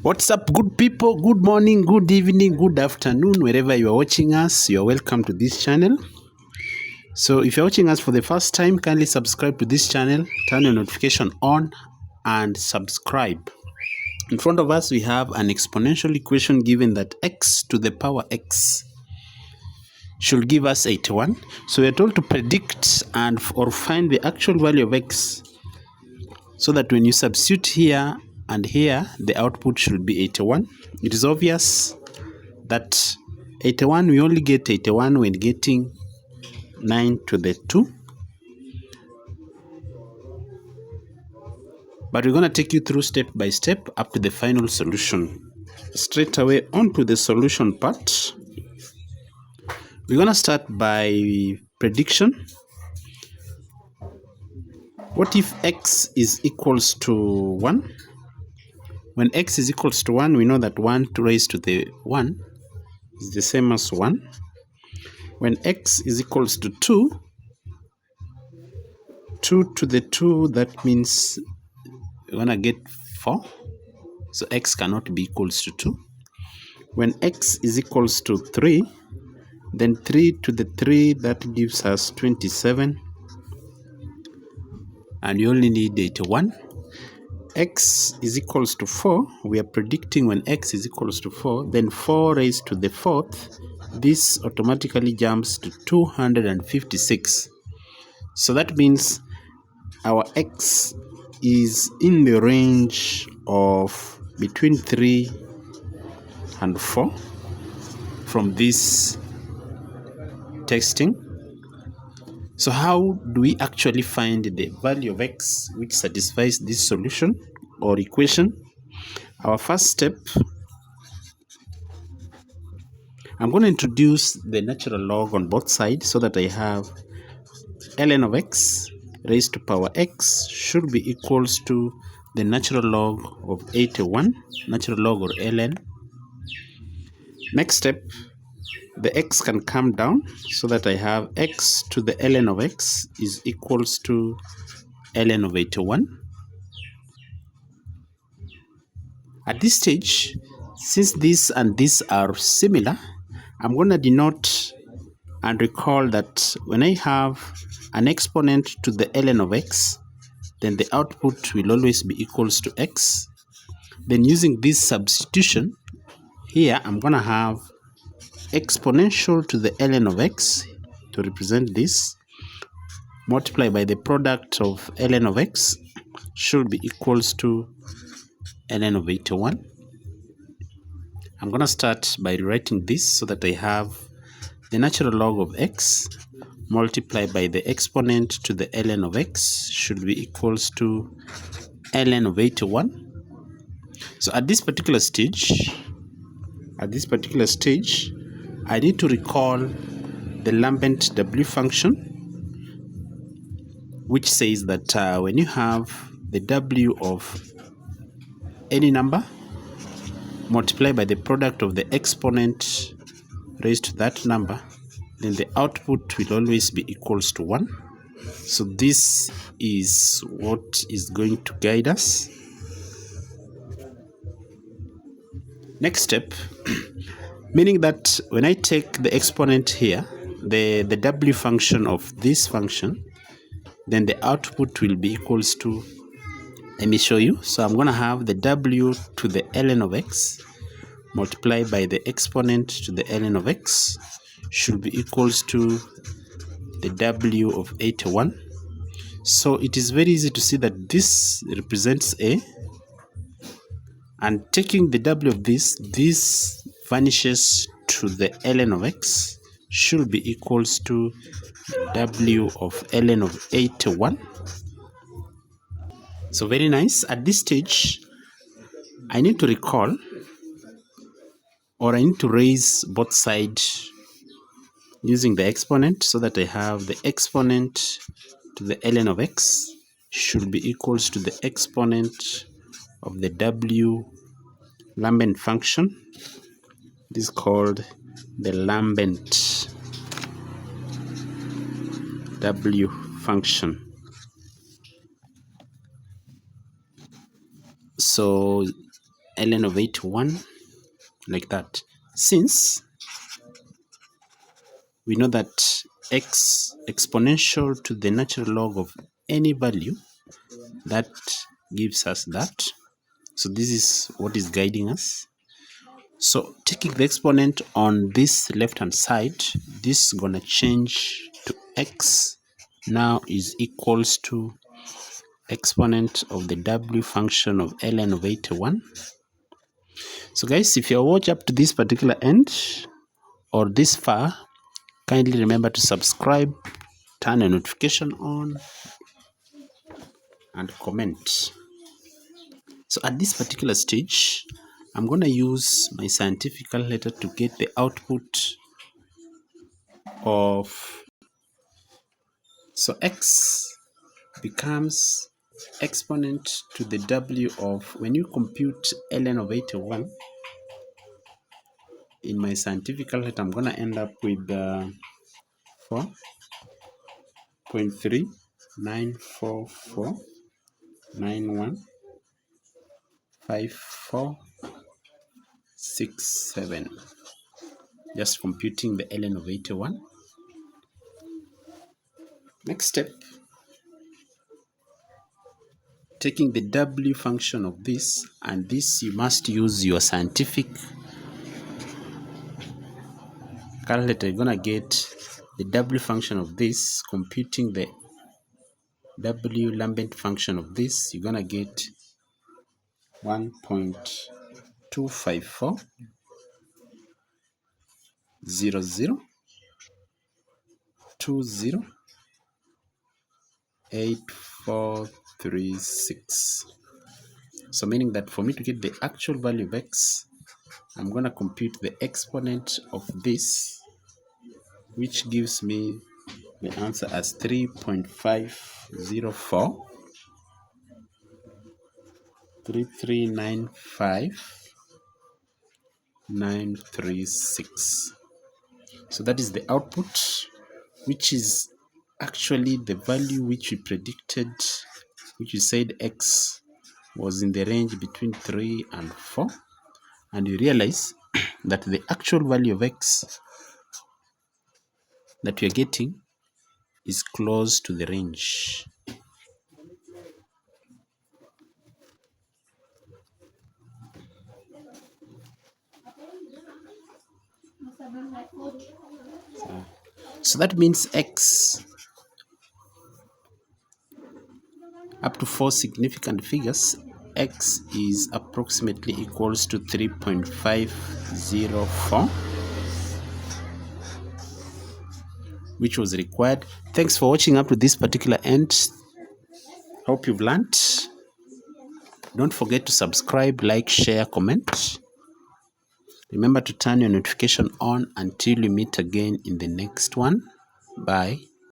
What's up, good people? Good morning, good evening, good afternoon, wherever you are watching us. You are welcome to this channel. So if you're watching us for the first time, kindly subscribe to this channel, turn your notification on and subscribe. In front of us, we have an exponential equation given that x to the power x should give us 81. So we are told to predict or find the actual value of x, so that when you substitute here and here, the output should be 81. It is obvious that 81, we only get 81 when getting 9 to the 2. But we're going to take you through step by step up to the final solution. Straight away onto the solution part. We're going to start by prediction. What if x is equals to 1? When x is equals to 1, we know that 1 raised to the 1 is the same as 1. When x is equals to 2, 2 to the 2, that means we're going to get 4. So x cannot be equals to 2. When x is equals to 3, then 3 to the 3, that gives us 27. And you only need 81. X is equals to 4. We are predicting when x is equals to 4, then 4 raised to the 4th, this automatically jumps to 256. So that means our x is in the range of between 3 and 4 from this testing. So how do we actually find the value of x which satisfies this solution or equation? Our first step, I'm going to introduce the natural log on both sides so that I have ln of x raised to power x should be equals to the natural log of 81, natural log or ln. Next step, the x can come down so that I have x to the ln of x is equals to ln of 81. At this stage, since this and this are similar, I'm going to denote and recall that when I have an exponent to the ln of x, then the output will always be equals to x. Then using this substitution, here I'm going to have exponential to the ln of x to represent this, multiplied by the product of ln of x should be equals to ln of 81. I'm going to start by rewriting this so that I have the natural log of x multiplied by the exponent to the ln of x should be equals to ln of 81. So at this particular stage, I need to recall the lambent w function, which says that when you have the w of any number multiplied by the product of the exponent raised to that number, then the output will always be equals to 1. So this is what is going to guide us. Next step, meaning that when I take the exponent here, the w function of this function, then the output will be equals to, let me show you. So I'm going to have the w to the ln of x multiplied by the exponent to the ln of x should be equals to the w of 81. So it is very easy to see that this represents a, and taking the w of this vanishes to the ln of x should be equals to w of ln of 81. So very nice. At this stage, I need to recall, or I need to raise both sides using the exponent so that I have the exponent to the ln of x should be equals to the exponent of the w lambent function. This is called the lambent w function. So ln of 81, like that. Since we know that x exponential to the natural log of any value, that gives us that. So this is what is guiding us. So taking the exponent on this left hand side, this is gonna change to x now is equals to exponent of the w function of ln of 81. So guys, if you watch up to this particular end or this far, kindly remember to subscribe, turn a notification on, and comment. So at this particular stage, I'm going to use my scientific calculator to get the output of, so x becomes exponent to the w of, when you compute ln of 81, in my scientific calculator, I'm going to end up with 4.39449154667. Just computing the ln of 81. Next step, taking the w function of this, and this you must use your scientific calculator. You're gonna get the w function of this, computing the w lambent function of this, you're gonna get 1.2500008436. So meaning that for me to get the actual value of x, I'm going to compute the exponent of this, which gives me the answer as 3.5043395,936. So that is the output, which is actually the value which we predicted, which we said x was in the range between 3 and 4. And you realize that the actual value of x that you're getting is close to the range. So that means x up to 4 significant figures, x is approximately equals to 3.504, which was required. Thanks for watching up to this particular end. Hope you've learned. Don't forget to subscribe, like, share, comment. Remember to turn your notification on until we meet again in the next one. Bye.